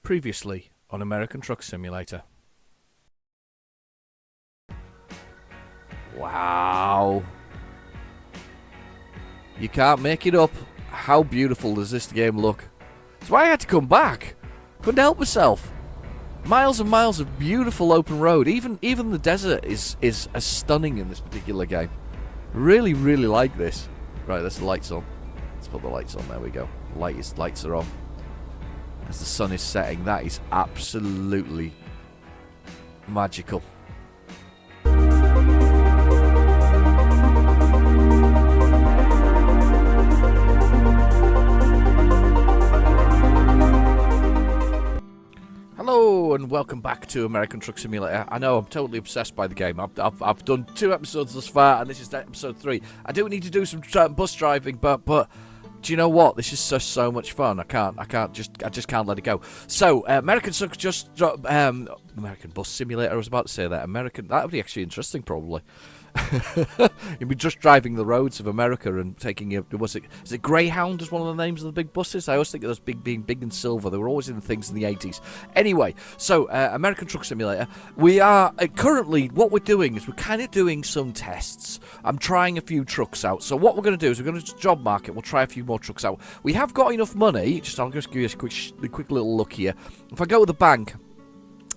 Previously on American Truck Simulator. Wow. You can't make it up. How beautiful does this game look? That's why I had to come back. Couldn't help myself. Miles and miles of beautiful open road. Even the desert is as stunning in this particular game. Really, really like this. Right, there's the lights on. Let's put the lights on. There we go. Lights are on. As the sun is setting, that is absolutely magical. Hello and welcome back to American Truck Simulator. I know I'm totally obsessed by the game. I've done 2 episodes thus far, and this is episode 3. I do need to do some bus driving, but do you know what? This is so much fun. I just can't let it go. So American Bus Simulator. I was about to say that. That would be actually interesting, probably. You'd be just driving the roads of America and taking is it Greyhound is one of the names of the big buses? I always think of those being big and silver. They were always in the things in the 80s. Anyway, so American Truck Simulator. We are currently, what we're doing is we're kind of doing some tests. I'm trying a few trucks out. So what we're going to do is we're going to job market. We'll try a few more trucks out. We have got enough money. I'll just give you a quick little look here. If I go to the bank,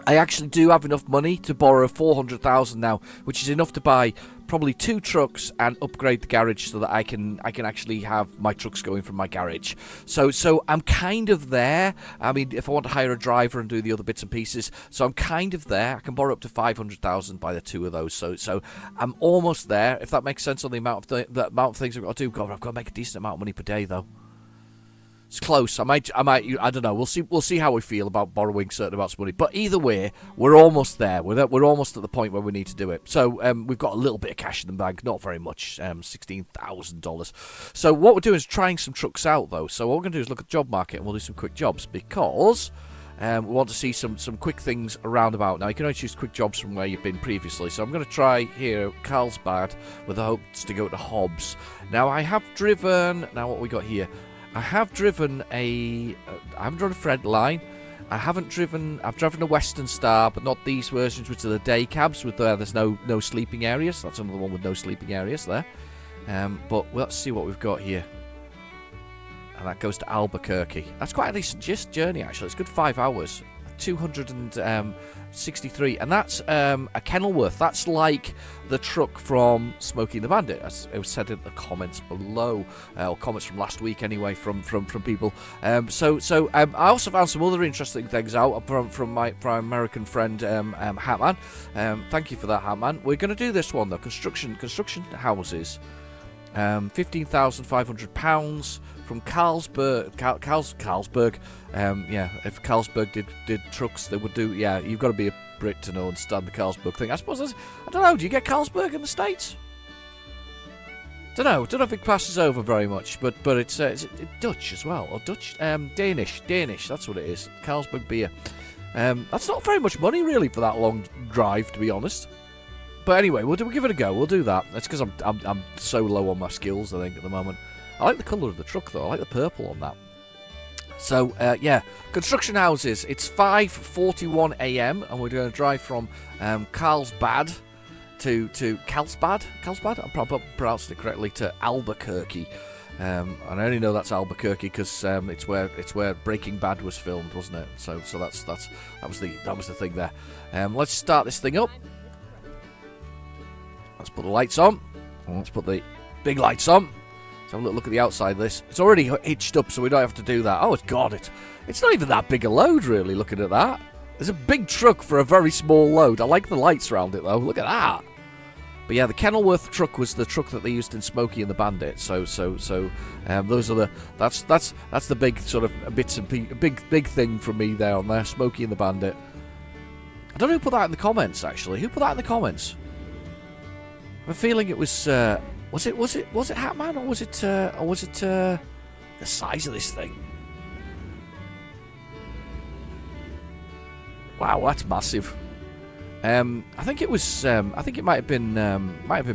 I actually do have enough money to borrow 400,000 now, which is enough to buy probably 2 trucks and upgrade the garage so that I can actually have my trucks going from my garage. So I'm kind of there. I mean, if I want to hire a driver and do the other bits and pieces, so I'm kind of there. I can borrow up to 500,000 by the 2 of those. So I'm almost there. If that makes sense on the amount of things I've got to do. God, I've got to make a decent amount of money per day though. It's close. I don't know. We'll see how we feel about borrowing certain amounts of money. But either way, we're almost there. We're almost at the point where we need to do it. So we've got a little bit of cash in the bank, not very much, $16,000. So what we're doing is trying some trucks out though. So what we're going to do is look at the job market and we'll do some quick jobs because we want to see some quick things around about. Now you can only choose quick jobs from where you've been previously. So I'm going to try here Carlsbad with the hopes to go to Hobbs. Now I have driven. Now what we got here? I have driven I haven't driven a Fredline. I've driven a Western Star, but not these versions, which are the day cabs with there's no sleeping areas. That's another one with no sleeping areas there. But let's see what we've got here. And that goes to Albuquerque. That's quite a decent journey actually. It's a good 5 hours. 263, and that's a Kenworth. That's like the truck from Smokey and the Bandit, as it was said in the comments below, or comments from last week anyway, from people. So I also found some other interesting things out from my American friend Hatman. Thank you for that, Hatman. We're going to do this one though. Construction houses. £15,500 from Carlsberg. Carlsberg. If Carlsberg did trucks, they would do. Yeah, you've got to be a Brit to understand the Carlsberg thing. I suppose. I don't know. Do you get Carlsberg in the States? Don't know if it passes over very much, but it's Dutch as well, or Dutch, Danish. That's what it is. Carlsberg beer. That's not very much money really for that long drive, to be honest. But anyway, we'll give it a go. We'll do that. That's because I'm so low on my skills, I think, at the moment. I like the colour of the truck, though. I like the purple on that. So, construction houses. It's 5:41 a.m. and we're going to drive from Carlsbad to Carlsbad. I'm probably pronouncing it correctly, to Albuquerque. And I only know that's Albuquerque because it's where Breaking Bad was filmed, wasn't it? So that was the thing there. Let's start this thing up. Let's put the lights on. Let's put the big lights on. Let's have a look at the outside of this. It's already hitched up, so we don't have to do that. Oh, God, it's not even that big a load, really, looking at that. It's a big truck for a very small load. I like the lights around it, though. Look at that. But yeah, the Kenworth truck was the truck that they used in Smokey and the Bandit. So those are that's the big sort of bits and big thing from me there on there. Smokey and the Bandit. I don't know who put that in the comments. Actually, who put that in the comments? I have a feeling it was was it Hatman or was it the size of this thing? Wow, that's massive. I think it was. I think it might have been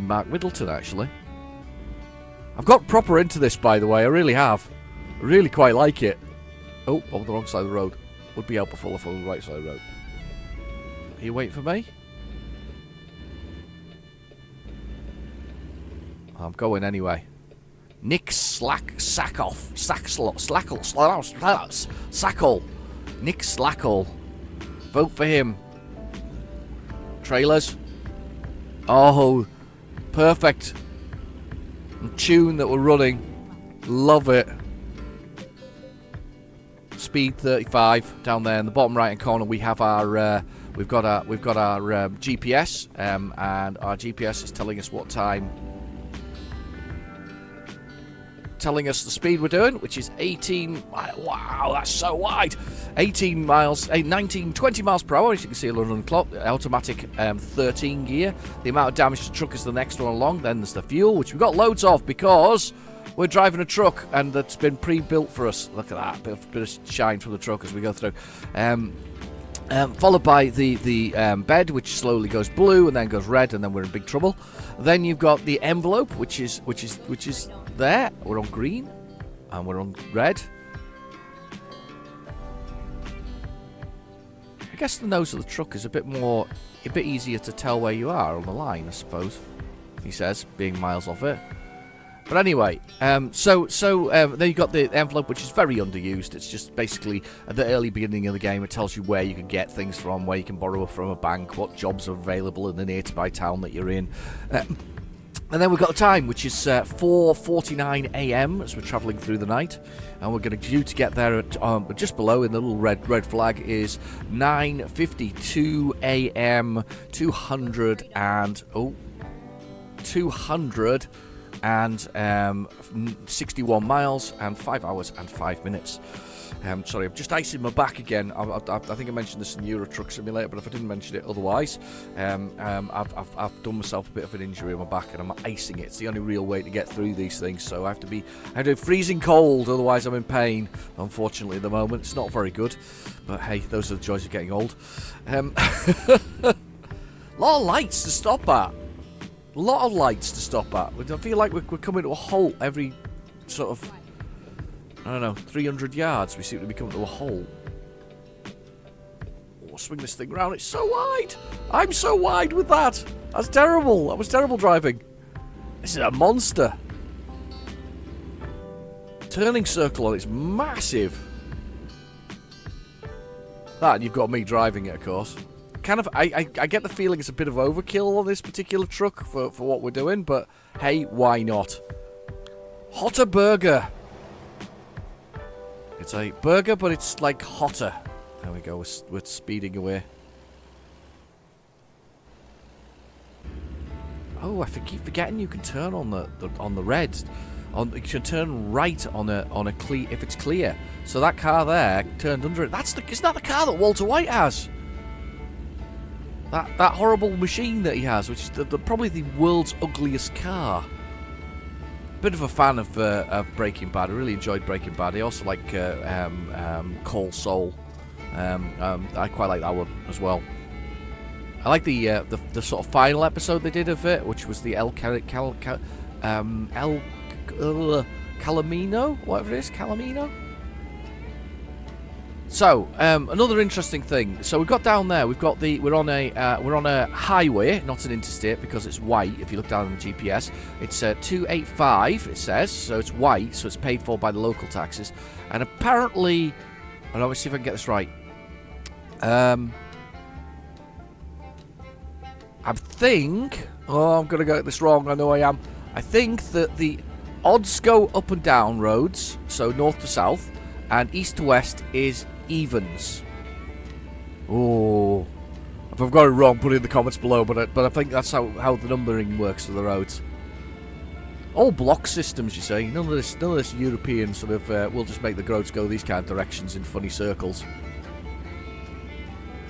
Mark Middleton actually. I've got proper into this, by the way. I really have. I really quite like it. Oh, on the wrong side of the road. would be helpful if I was right side of the road. Are you waiting for me? I'm going anyway. Nick Sackle. Nick Slackle. Vote for him. Trailers. Oh, perfect. Tune that we're running. Love it. Speed 35 down there in the bottom right hand corner. We have our we've got our GPS, and our GPS is telling us what time. Telling us the speed we're doing, which is 18. Wow, that's so wide. 18 miles, 19, 20 miles per hour. As you can see, a London clock, automatic 13 gear. The amount of damage to the truck is the next one along. Then there's the fuel, which we've got loads of because we're driving a truck and that's been pre-built for us. Look at that, bit of shine from the truck as we go through. Followed by the bed, which slowly goes blue and then goes red, and then we're in big trouble. Then you've got the envelope, which is there. We're on green and we're on red. I guess the nose of the truck is a bit easier to tell where you are on the line, I suppose. He says, being miles off it. But anyway, so then you've got the envelope, which is very underused. It's just basically at the early beginning of the game, it tells you where you can get things from, where you can borrow from a bank, what jobs are available in the nearby town that you're in. And then we've got the time, which is 4:49 a.m. as we're travelling through the night. And we're going to due to get there at just below in the little red flag is 9:52 a.m. 261 miles and 5 hours and 5 minutes. Sorry, I'm just icing my back again. I think I mentioned this in the Euro Truck Simulator, but if I didn't mention it otherwise, I've done myself a bit of an injury on my back and I'm icing it. It's the only real way to get through these things, so I have to be freezing cold, otherwise I'm in pain. Unfortunately, at the moment, it's not very good. But hey, those are the joys of getting old. A lot of lights to stop at. A lot of lights to stop at. I feel like we're coming to a halt every sort of, I don't know, 300 yards. We seem to be coming to a halt. Oh, swing this thing round. It's so wide. I'm so wide with that. That's terrible. That was terrible driving. This is a monster. Turning circle on it's massive. That, and you've got me driving it, of course. Kind of, I get the feeling it's a bit of overkill on this particular truck for what we're doing, but hey, why not? Hotter burger. It's a burger, but it's like hotter. There we go. We're speeding away. Oh, I keep forgetting you can turn on the red. You can turn right on a clear if it's clear. So that car there turned under it. Isn't that the car that Walter White has? That horrible machine that he has, which is probably the world's ugliest car. Bit of a fan of Breaking Bad. I really enjoyed Breaking Bad. I also like Cold Soul. I quite like that one as well. I like the sort of final episode they did of it, which was the El Calamino, whatever it is, Calamino. So another interesting thing. So we've got down there. We're on a highway, not an interstate, because it's white. If you look down on the GPS, it's 285. It says so. It's white, so it's paid for by the local taxes. And apparently, let me see if I can get this right. I think. Oh, I'm gonna get this wrong. I know I am. I think that the odds go up and down roads, so north to south, and east to west is evens. Oh, if I've got it wrong, put it in the comments below. But I think that's how the numbering works for the roads. All block systems, you say. None of this European sort of. We'll just make the roads go these kind of directions in funny circles.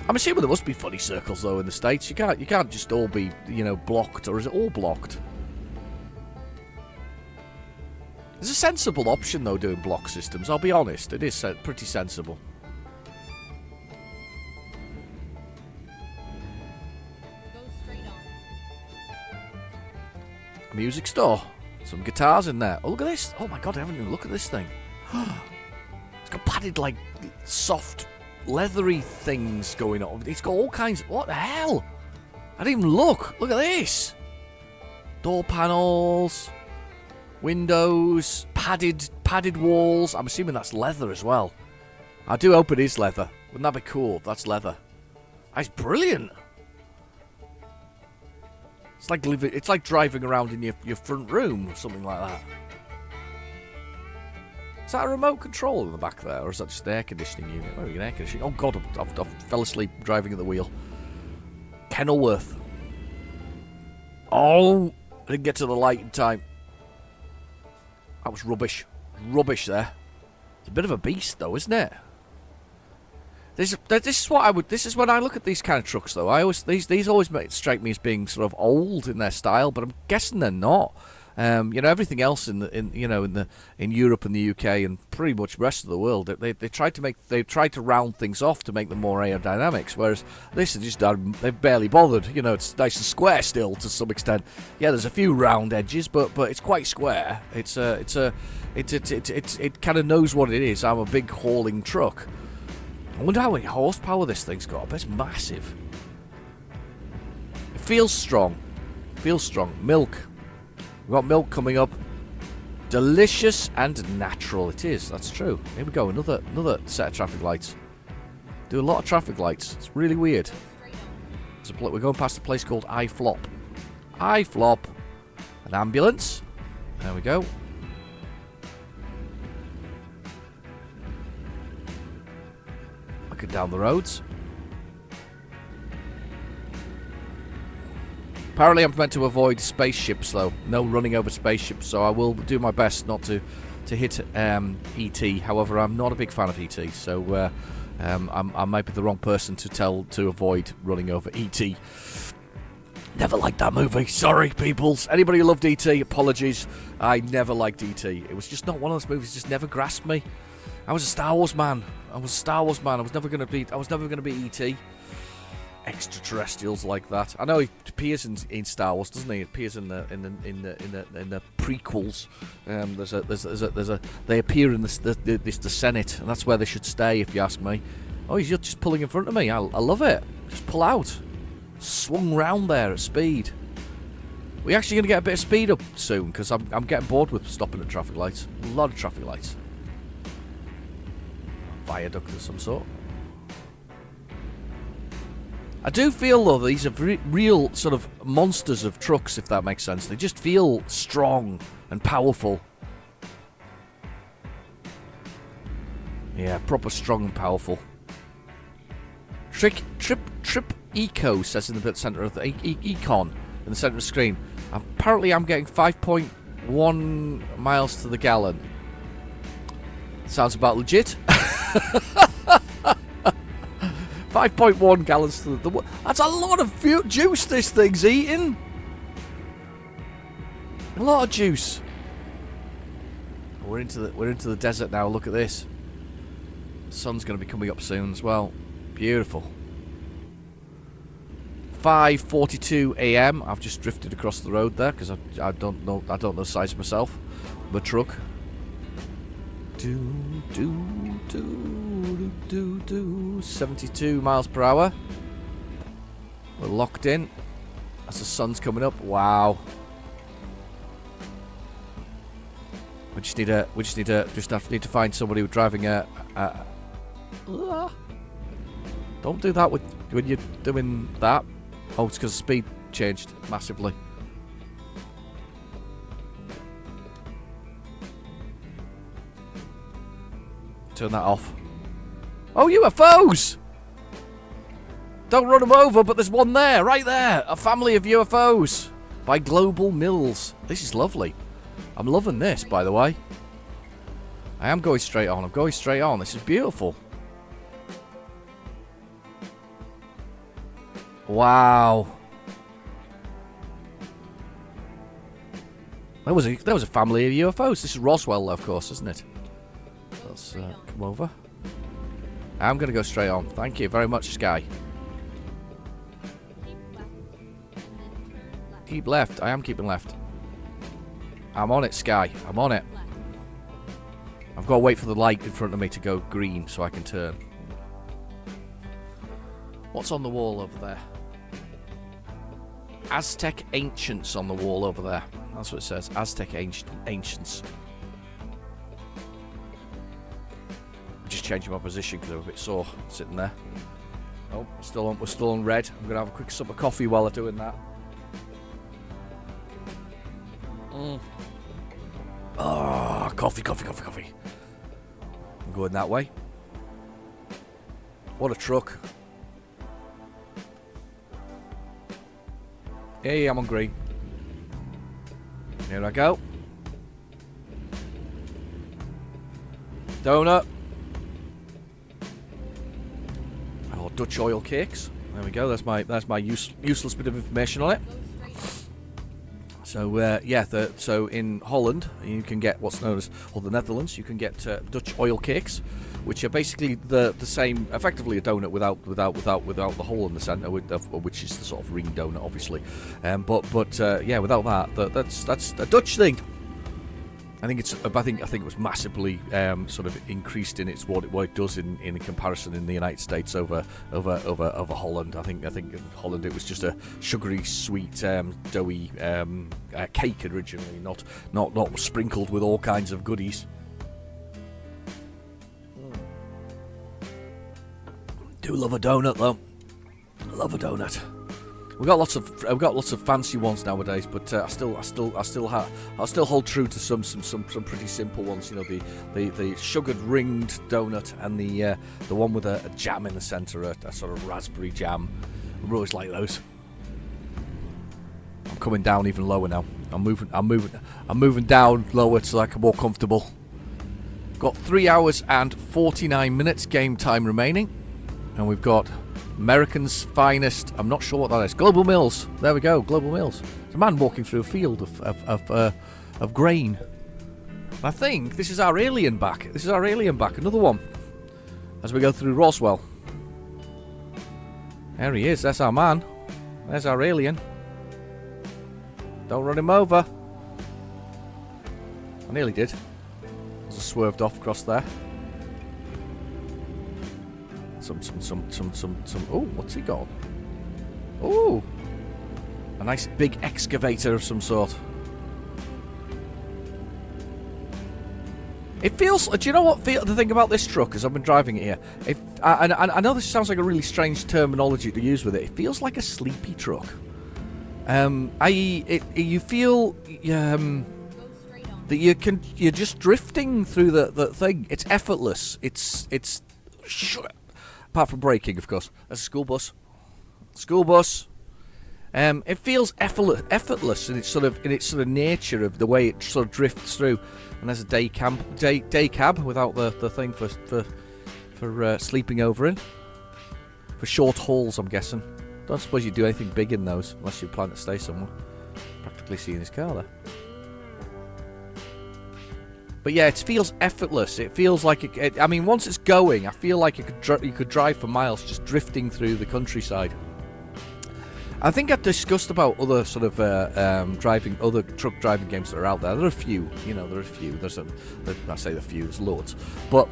I'm assuming there must be funny circles though in the States. You can't just all be blocked, or is it all blocked? It's a sensible option though, doing block systems. I'll be honest, it is pretty sensible. Music store. Some guitars in there. Oh, look at this. Oh my god, I haven't even looked at this thing. It's got padded, like, soft leathery things going on. It's got all kinds. What the hell? I didn't even look. Look at this. Door panels, windows, padded walls. I'm assuming that's leather as well. I do hope it is leather. Wouldn't that be cool? That's leather. That's brilliant. It's like driving around in your front room or something like that. Is that a remote control in the back there, or is that just an air conditioning unit? Oh, an air conditioning. Oh God, I fell asleep driving at the wheel. Kenworth. Oh, I didn't get to the light in time. That was rubbish. Rubbish there. It's a bit of a beast, though, isn't it? This is what I would. This is when I look at these kind of trucks, though. These always strike me as being sort of old in their style, but I'm guessing they're not. Everything else in Europe and the UK and pretty much the rest of the world, they tried to round things off to make them more aerodynamics. Whereas this is just they've barely bothered. It's nice and square still to some extent. Yeah, there's a few round edges, but it's quite square. It kind of knows what it is. I'm a big hauling truck. I wonder how many horsepower this thing's got. But it's massive. It feels strong. Milk. We've got milk coming up. Delicious and natural it is. That's true. Here we go. Another set of traffic lights. Do a lot of traffic lights. It's really weird. We're going past a place called iFlop. iFlop. An ambulance. There we go. Looking down the roads. Apparently I'm meant to avoid spaceships, though. No running over spaceships, so I will do my best not to hit E.T. However, I'm not a big fan of E.T., so I might be the wrong person to avoid running over E.T. Never liked that movie. Sorry, peoples. Anybody who loved E.T., apologies. I never liked E.T. It was just not one of those movies. Just never grasped me. I was a Star Wars man. I was never going to be E.T. Extraterrestrials like that. I know he appears in Star Wars, doesn't he? He appears in the prequels. They appear in the Senate, and that's where they should stay, if you ask me. Oh, he's just pulling in front of me. I love it. Just pull out. Swung round there at speed. We're actually going to get a bit of speed up soon, because I'm getting bored with stopping at traffic lights. A lot of traffic lights. Viaduct of some sort. I do feel, though, these are real sort of monsters of trucks, if that makes sense. They just feel strong and powerful. Yeah, proper strong and powerful. Trip Eco says in the center of the Econ in the center of the screen. Apparently, I'm getting 5.1 miles to the gallon. Sounds about legit. 5.1 gallons to the... That's a lot of juice this thing's eating. A lot of juice. We're into the desert now. Look at this. The sun's going to be coming up soon as well. Beautiful. 5:42 a.m. I've just drifted across the road there because I don't know the size of myself. The truck. 72 miles per hour. We're locked in as the sun's coming up. Wow. We just need to find somebody who's driving a don't do that when you're doing that. Oh, it's because the speed changed massively. Turn that off. Oh, UFOs! Don't run them over, but there's one there, right there. A family of UFOs by Global Mills. This is lovely. I'm loving this, by the way. I am going straight on. I'm going straight on. This is beautiful. Wow. There was a family of UFOs. This is Roswell, of course, isn't it? Let's come over. I'm going to go straight on. Thank you very much, Sky. Keep left. I am keeping left. I'm on it, Sky. I'm on it. I've got to wait for the light in front of me to go green so I can turn. What's on the wall over there? Aztec Ancients on the wall over there. That's what it says. Aztec Ancients. Just changing my position because I'm a bit sore sitting there. Oh, we're still on red. I'm gonna have a quick sup of coffee while I'm doing that. Oh, coffee. I'm going that way. What a truck. Hey, I'm on green. Here I go. Donut. Oh, Dutch oil cakes. There we go. That's my useless bit of information on it. So so in Holland you can get what's known as, or the Netherlands, you can get Dutch oil cakes, which are basically the same, effectively a donut without the hole in the centre, which is the sort of ring donut, obviously. But without that, that's a Dutch thing. I think it was massively sort of increased in its what it does in comparison in the United States over Holland. I think in Holland it was just a sugary, sweet, doughy cake originally, not sprinkled with all kinds of goodies. Do love a donut though. Love a donut. We've got lots of fancy ones nowadays, but I still hold true to some pretty simple ones. You know, the sugared ringed donut and the one with a jam in the centre, a sort of raspberry jam. I always like those. I'm coming down even lower now. I'm moving down lower so I can more comfortable. Got 3 hours and 49 minutes game time remaining, and we've got American's finest. I'm not sure what that is. Global Mills. There we go. Global Mills. There's a man walking through a field of grain. I think this is our alien back. Another one. As we go through Roswell. There he is. That's our man. There's our alien. Don't run him over. I nearly did. Just swerved off across there. Some. Oh, what's he got? Oh, a nice big excavator of some sort. It feels. Do you know what? The thing about this truck, as I've been driving it here, I know this sounds like a really strange terminology to use with it. It feels like a sleepy truck. You feel that you're just drifting through the thing. It's effortless. It's. Apart from braking, of course. That's a school bus. It feels effortless in its sort of nature of the way it sort of drifts through. And there's a day cab without the thing for sleeping over in. For short hauls, I'm guessing. Don't suppose you do anything big in those unless you plan to stay somewhere. Practically seeing his car there. But yeah, it feels effortless. It feels like I mean, once it's going, I feel like you could drive for miles just drifting through the countryside. I think I've discussed about other sort of other truck driving games that are out there. There are a few, There are a few. I say a few. There's loads, but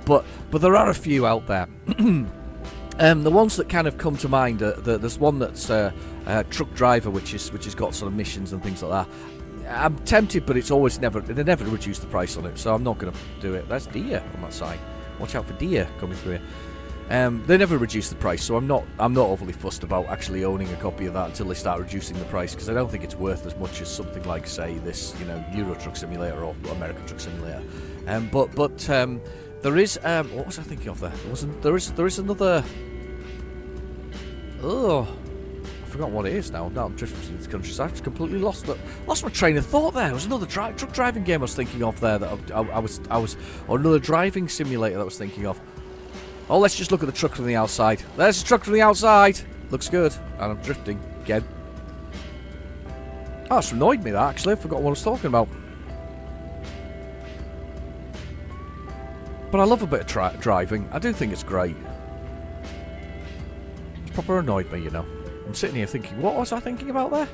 there are a few out there. The ones that kind of come to mind, there's one that's Truck Driver, which has got sort of missions and things like that. I'm tempted, but they never reduce the price on it, so I'm not going to do it. That's deer on that side. Watch out for deer coming through here. They never reduce the price, so I'm not overly fussed about actually owning a copy of that until they start reducing the price, because I don't think it's worth as much as something like, say, this, Euro Truck Simulator or American Truck Simulator. But there is what was I thinking of there? There is another. Oh. I forgot what it is now. Now I'm drifting through the countryside. I've just completely lost my train of thought there. There was another truck driving game I was thinking of there that I was, or another driving simulator that I was thinking of. Oh, let's just look at the truck from the outside. There's the truck from the outside. Looks good. And I'm drifting again. Oh, it's annoyed me that actually. I forgot what I was talking about. But I love a bit of driving. I do think it's great. It's proper annoyed me, I'm sitting here thinking, what was I thinking about there?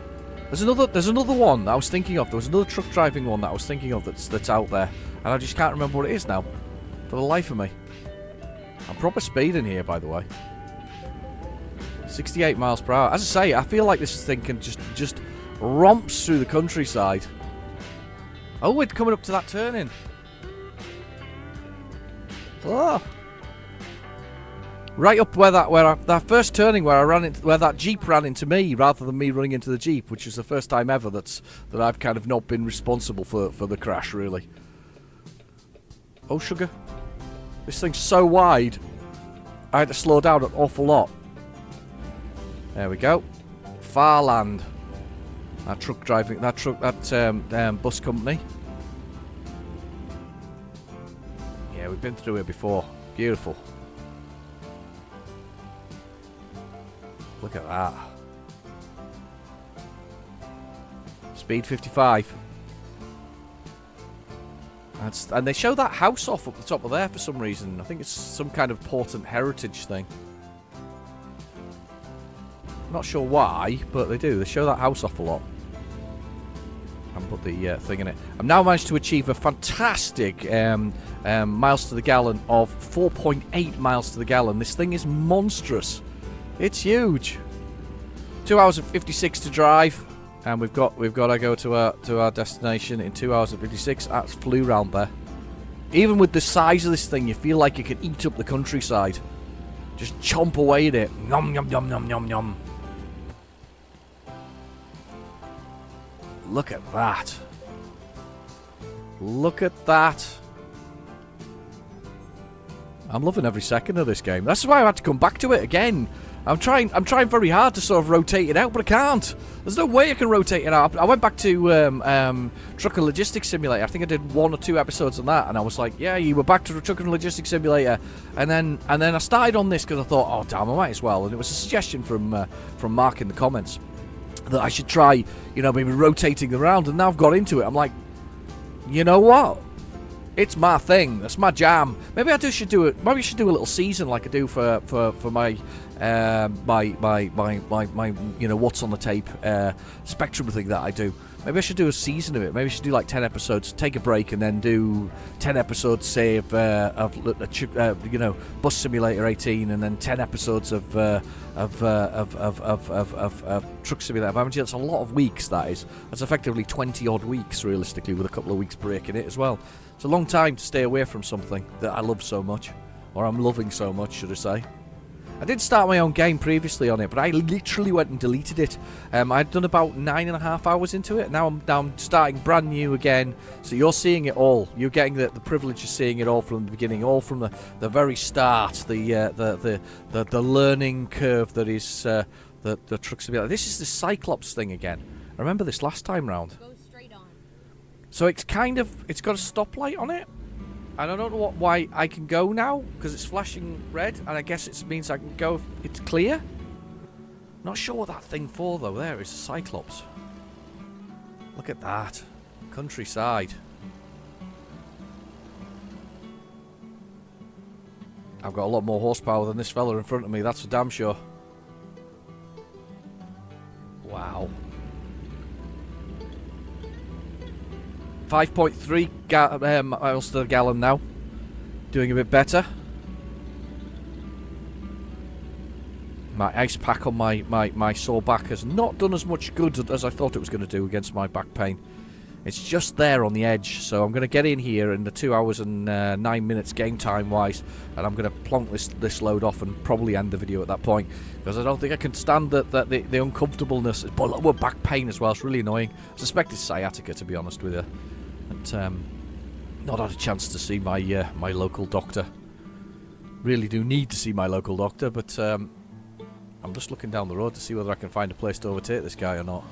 There's another one that I was thinking of. There was another truck driving one that I was thinking of that's out there, and I just can't remember what it is now, for the life of me. I'm proper speeding here, by the way. 68 miles per hour. As I say, I feel like this thing can just romps through the countryside. Oh, we're coming up to that turning. Oh. Right up where that first turning where I ran into, where that Jeep ran into me rather than me running into the Jeep, which is the first time ever that I've kind of not been responsible for the crash, really. Oh, sugar. This thing's so wide, I had to slow down an awful lot. There we go. Farland. That bus company. Yeah, we've been through it before. Beautiful. Look at that. Speed 55. And they show that house off up the top of there for some reason. I think it's some kind of important heritage thing. Not sure why, but they do. They show that house off a lot. And put the thing in it. I've now managed to achieve a fantastic miles to the gallon of 4.8 miles to the gallon. This thing is monstrous. It's huge. 2 hours and 56 to drive, and we've got to go to our destination in 2 hours and 56. That's flew round there. Even with the size of this thing, you feel like you could eat up the countryside. Just chomp away at it. Nom nom nom nom nom nom. Look at that. Look at that. I'm loving every second of this game. That's why I had to come back to it again. I'm trying very hard to sort of rotate it out, but I can't. There's no way I can rotate it out. I went back to Truck and Logistics Simulator. I think I did 1 or 2 episodes on that, and I was like, yeah, you were back to the Truck and Logistics Simulator. And then I started on this because I thought, oh damn, I might as well. And it was a suggestion from Mark in the comments that I should try, maybe rotating around. And now I've got into it. I'm like, you know what? It's my thing. That's my jam. Maybe I should do it. Maybe I should do a little season like I do for my what's on the tape Spectrum thing that I do. Maybe I should do a season of it. Maybe I should do like 10 episodes, take a break, and then do 10 episodes, say, of Bus Simulator 18, and then 10 episodes of Truck Simulator. I mean, that's a lot of weeks. That's effectively 20 odd weeks, realistically, with a couple of weeks break in it as well. It's a long time to stay away from something that I love so much, or I'm loving so much, should I say. I did start my own game previously on it, but I literally went and deleted it. I'd done about 9.5 hours into it. Now I'm starting brand new again. So you're seeing it all. You're getting the privilege of seeing it all from the beginning, all from the very start. The learning curve that is the Truck Simulator. This is the Cyclops thing again. I remember this last time round. Go straight on. So it's got a stoplight on it. And I don't know why I can go now, because it's flashing red, and I guess it means I can go if it's clear. Not sure what that thing for, though. There is Cyclops. Look at that. Countryside. I've got a lot more horsepower than this fella in front of me, that's for damn sure. Wow. 5.3 miles to the gallon now. Doing a bit better. My ice pack on my sore back has not done as much good as I thought it was going to do against my back pain. It's just there on the edge, so I'm going to get in here in the 2 hours and 9 minutes game time wise, and I'm going to plonk this load off and probably end the video at that point, because I don't think I can stand the uncomfortableness, but with back pain as well. It's really annoying. I suspect it's sciatica, to be honest with you. But not had a chance to see my local doctor. Really do need to see my local doctor, but I'm just looking down the road to see whether I can find a place to overtake this guy or not.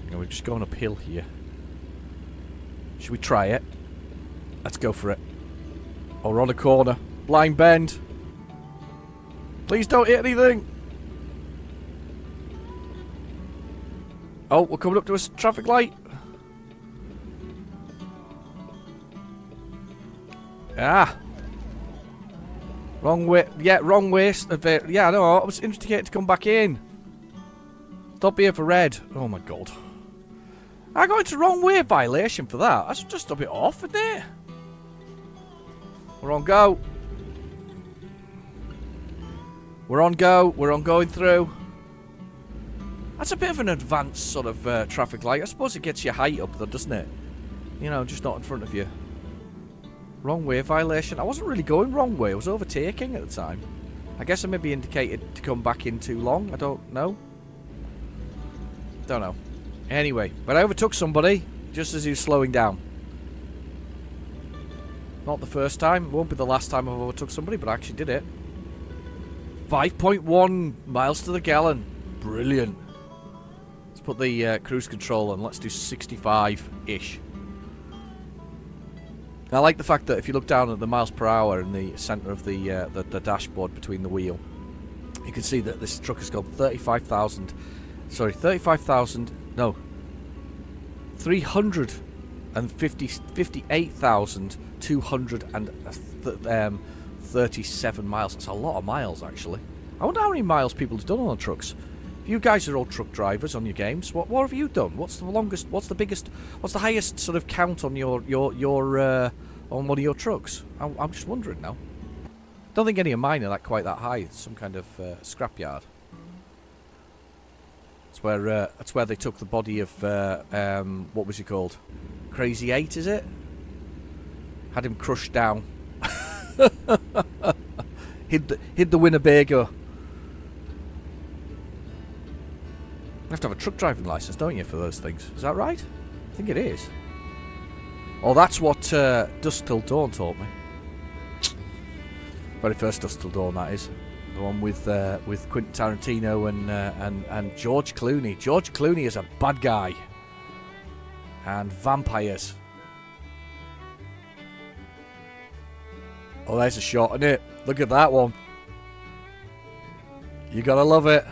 And we're just going uphill here. Should we try it? Let's go for it. Oh, we're on a corner. Blind bend. Please don't hit anything. Oh, we're coming up to a traffic light. Ah. Wrong way. Yeah, wrong way. Yeah, no, I was indicated to come back in. Stop here for red. Oh my god. I got into wrong way violation for that. That's just a bit off, isn't it? We're on go. We're on go. We're on going through. That's a bit of an advanced sort of traffic light. I suppose it gets your height up though, doesn't it? You know, just not in front of you. Wrong way violation. I wasn't really going wrong way. I was overtaking at the time. I guess I maybe indicated to come back in too long. I don't know. Don't know. Anyway, but I overtook somebody just as he was slowing down. Not the first time. It won't be the last time I've overtook somebody, but I actually did it. 5.1 miles to the gallon. Brilliant. Let's put the cruise control on. Let's do 65-ish. I like the fact that if you look down at the miles per hour in the centre of the dashboard between the wheel, you can see that this truck has got 358,237 miles. That's a lot of miles, actually. I wonder how many miles people have done on trucks. You guys are all truck drivers on your games. What have you done? What's the longest? What's the biggest? What's the highest sort of count on your on one of your trucks? I'm just wondering now. Don't think any of mine are quite that high. It's some kind of scrapyard. That's where they took the body of what was he called? Crazy 8, is it? Had him crushed down. hid the Winnebago. You have to have a truck driving license, don't you, for those things? Is that right? I think it is. Oh, that's what Dusk Till Dawn taught me. Very first Dusk Till Dawn, that is. The one with Quentin Tarantino and George Clooney. George Clooney is a bad guy. And vampires. Oh, there's a shot in it. Look at that one. You gotta love it.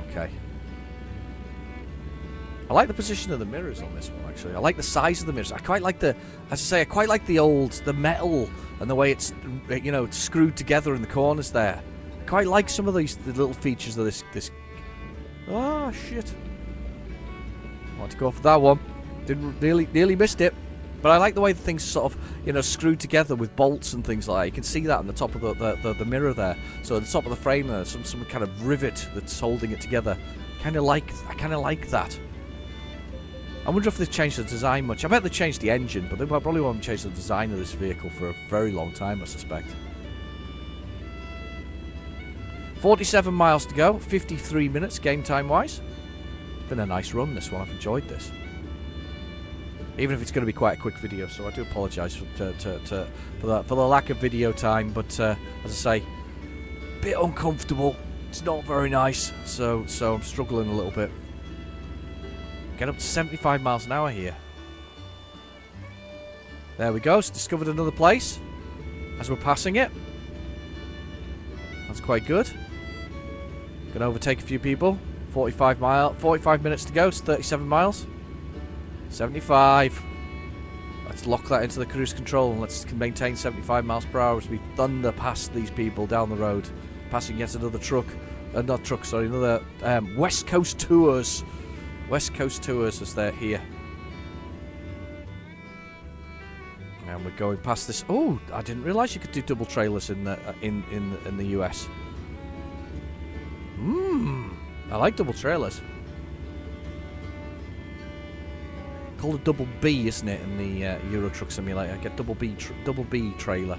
Okay. I like the position of the mirrors on this one, actually. I like the size of the mirrors. I quite like the metal and the way it's, you know, it's screwed together in the corners there. I quite like some of the little features of this. Oh, shit. I want to go for that one. Nearly missed it. But I like the way the things sort of, you know, screwed together with bolts and things like that. You can see that on the top of the mirror there. So at the top of the frame there's some kind of rivet that's holding it together. I kind of like that. I wonder if they've changed the design much. I bet they changed the engine, but they probably won't change the design of this vehicle for a very long time, I suspect. 47 miles to go, 53 minutes game time wise. It's been a nice run, this one. I've enjoyed this. Even if it's going to be quite a quick video, so I do apologise for the lack of video time. But as I say, a bit uncomfortable. It's not very nice, so I'm struggling a little bit. Get up to 75 miles an hour here. There we go. It's discovered another place as we're passing it. That's quite good. Gonna overtake a few people. 45 minutes to go. It's 37 miles. 75. Let's lock that into the cruise control and let's maintain 75 miles per hour as we thunder past these people down the road. Passing yet another truck. Not truck, sorry. Another West Coast Tours. West Coast Tours as they're here. And we're going past this. Oh, I didn't realise you could do double trailers in the US. I like double trailers. Called a double B, isn't it, in the Euro Truck Simulator? I get double B trailer.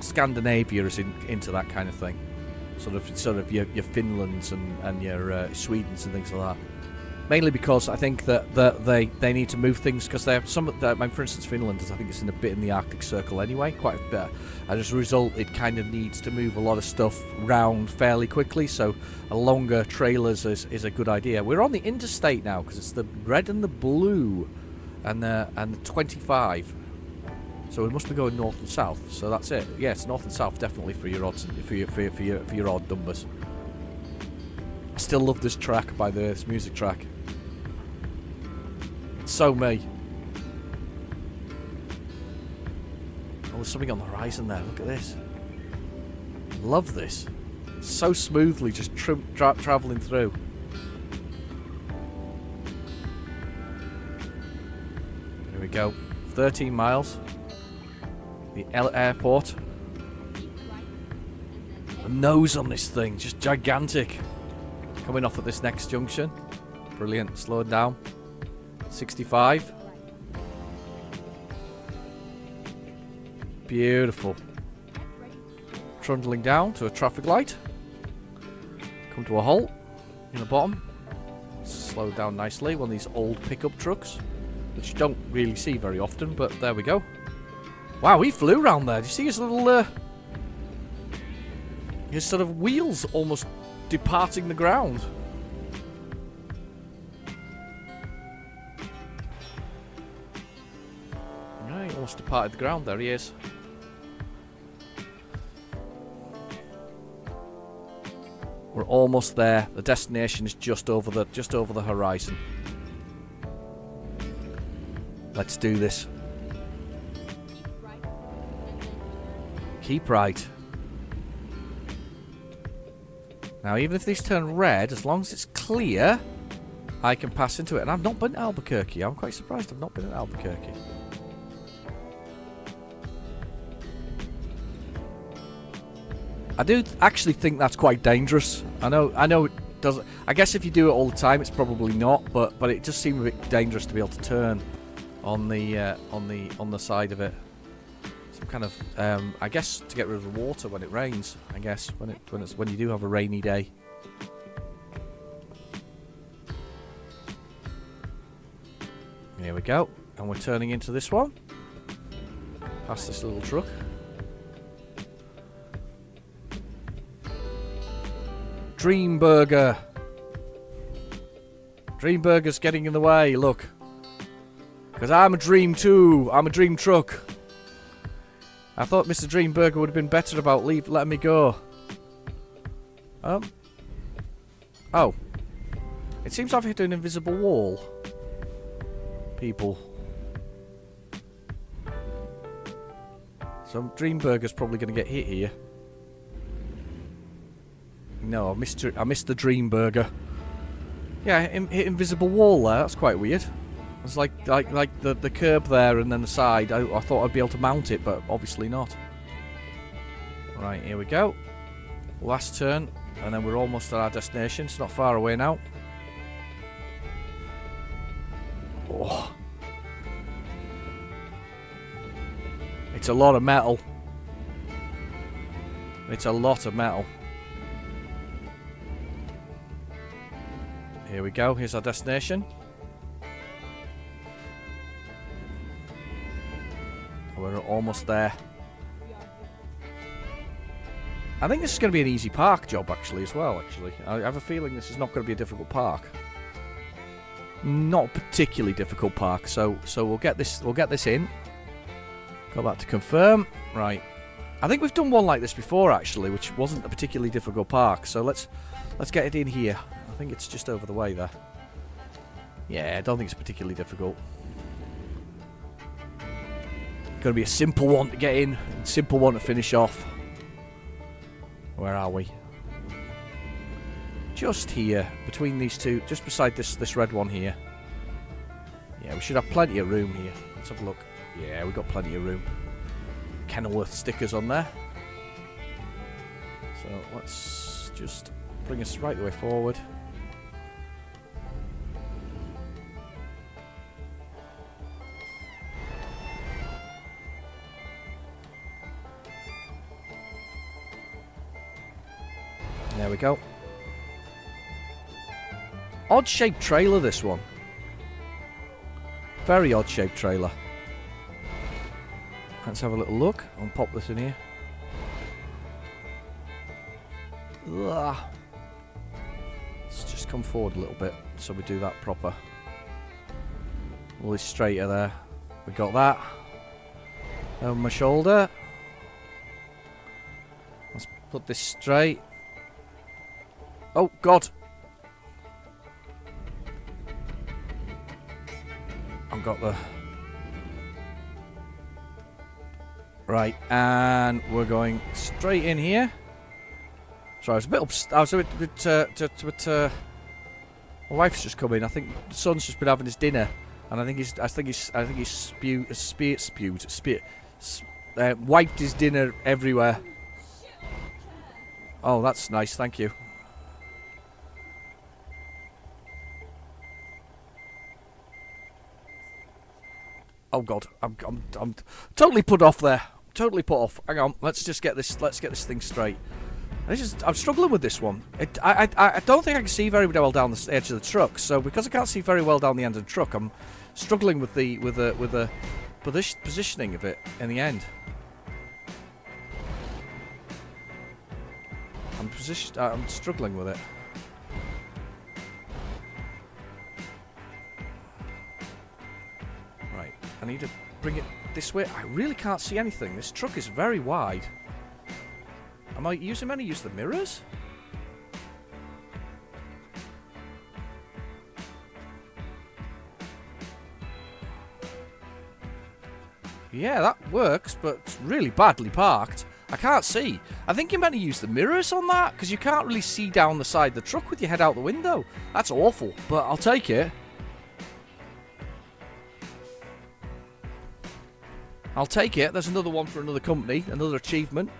Scandinavia is into that kind of thing. Sort of your Finlands and your Swedens and things like that. Mainly because I think that they need to move things because they have some. For instance, Finland is, I think it's in a bit in the Arctic Circle anyway, quite a bit. And as a result, it kind of needs to move a lot of stuff round fairly quickly. So a longer trailers is a good idea. We're on the interstate now because it's the red and the blue, and the 25. So we must be going north and south. So that's it. Yes, north and south definitely for your odds, for your odd numbers. I still love this track by this music track. It's so me. Oh, there's something on the horizon there. Look at this. Love this. So smoothly, just travelling through. Here we go. 13 miles. The airport. The nose on this thing, just gigantic. Coming off at this next junction. Brilliant. Slowing down. 65. Beautiful. Trundling down to a traffic light. Come to a halt in the bottom. Slow down nicely. One of these old pickup trucks, which you don't really see very often, but there we go. Wow, he flew around there. Do you see his little, his sort of wheels almost departing the ground? Yeah, he almost departed the ground. There he is. We're almost there. The destination is just over the horizon. Let's do this. Keep right. Now, even if these turn red, as long as it's clear, I can pass into it. And I've not been to Albuquerque. I'm quite surprised I've not been to Albuquerque. I do actually think that's quite dangerous. I know it doesn't. I guess if you do it all the time, it's probably not. But it just seems a bit dangerous to be able to turn on the side of it. Some kind of I guess to get rid of the water when it rains. I guess when you do have a rainy day. Here we go, and we're turning into this one. Past this little truck. Dreamburger. Dreamburger's getting in the way, look. Because I'm a dream too. I'm a dream truck. I thought Mr. Dreamburger would have been better about letting me go. Oh. It seems I've hit an invisible wall. People. So Dreamburger's probably going to get hit here. No, I missed the Dreamburger. Yeah, hit invisible wall there. That's quite weird. It's like the curb there and then the side. I thought I'd be able to mount it, but obviously not. Right, here we go. Last turn, and then we're almost at our destination. It's not far away now. Oh. It's a lot of metal. It's a lot of metal. Here we go, here's our destination. We're almost there. I think this is going to be an easy park job actually as well, I have a feeling this is not going to be a difficult park. Not a particularly difficult park, so we'll get this in. Got that to confirm. Right. I think we've done one like this before actually, which wasn't a particularly difficult park, so let's get it in here. I think it's just over the way there. Yeah, I don't think it's particularly difficult. Gonna be a simple one to get in, and simple one to finish off. Where are we? Just here, between these two, just beside this red one here. Yeah, we should have plenty of room here. Let's have a look. Yeah, we've got plenty of room. Kenworth stickers on there. So let's just bring us right the way forward. There we go. Odd shaped trailer, this one. Very odd shaped trailer. Let's have a little look. I'll pop this in here. Ugh. Let's just come forward a little bit so we do that proper. A little straighter there. We got that. Over my shoulder. Let's put this straight. Oh, God. I've got the... Right, and we're going straight in here. Sorry, I was a bit, my wife's just come in. I think the son's just been having his dinner, and I think he's wiped his dinner everywhere. Oh, that's nice. Thank you. Oh God, I'm totally put off there. Totally put off. Hang on, let's get this thing straight. I'm struggling with this one. I don't think I can see very well down the edge of the truck. So because I can't see very well down the end of the truck, I'm struggling with the positioning of it in the end. I'm struggling with it. Right, I need to bring it this way. I really can't see anything. This truck is very wide. Am I using many? Use the mirrors? Yeah, that works, but it's really badly parked. I can't see. I think you meant to use the mirrors on that, because you can't really see down the side of the truck with your head out the window. That's awful, but I'll take it. I'll take it. There's another one for another company, another achievement.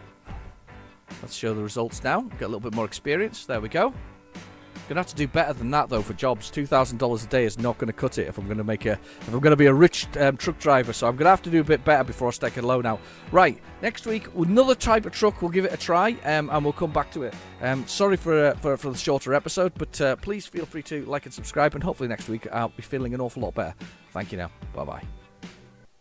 Let's show the results now. Get a little bit more experience. There we go. Gonna have to do better than that though for jobs. $2,000 a day is not going to cut it if I'm going to be a rich truck driver. So I'm gonna have to do a bit better before I stake a loan out. Right, next week another type of truck. We'll give it a try and we'll come back to it. Sorry for the shorter episode, but please feel free to like and subscribe, and hopefully next week I'll be feeling an awful lot better. Thank you now. Bye bye.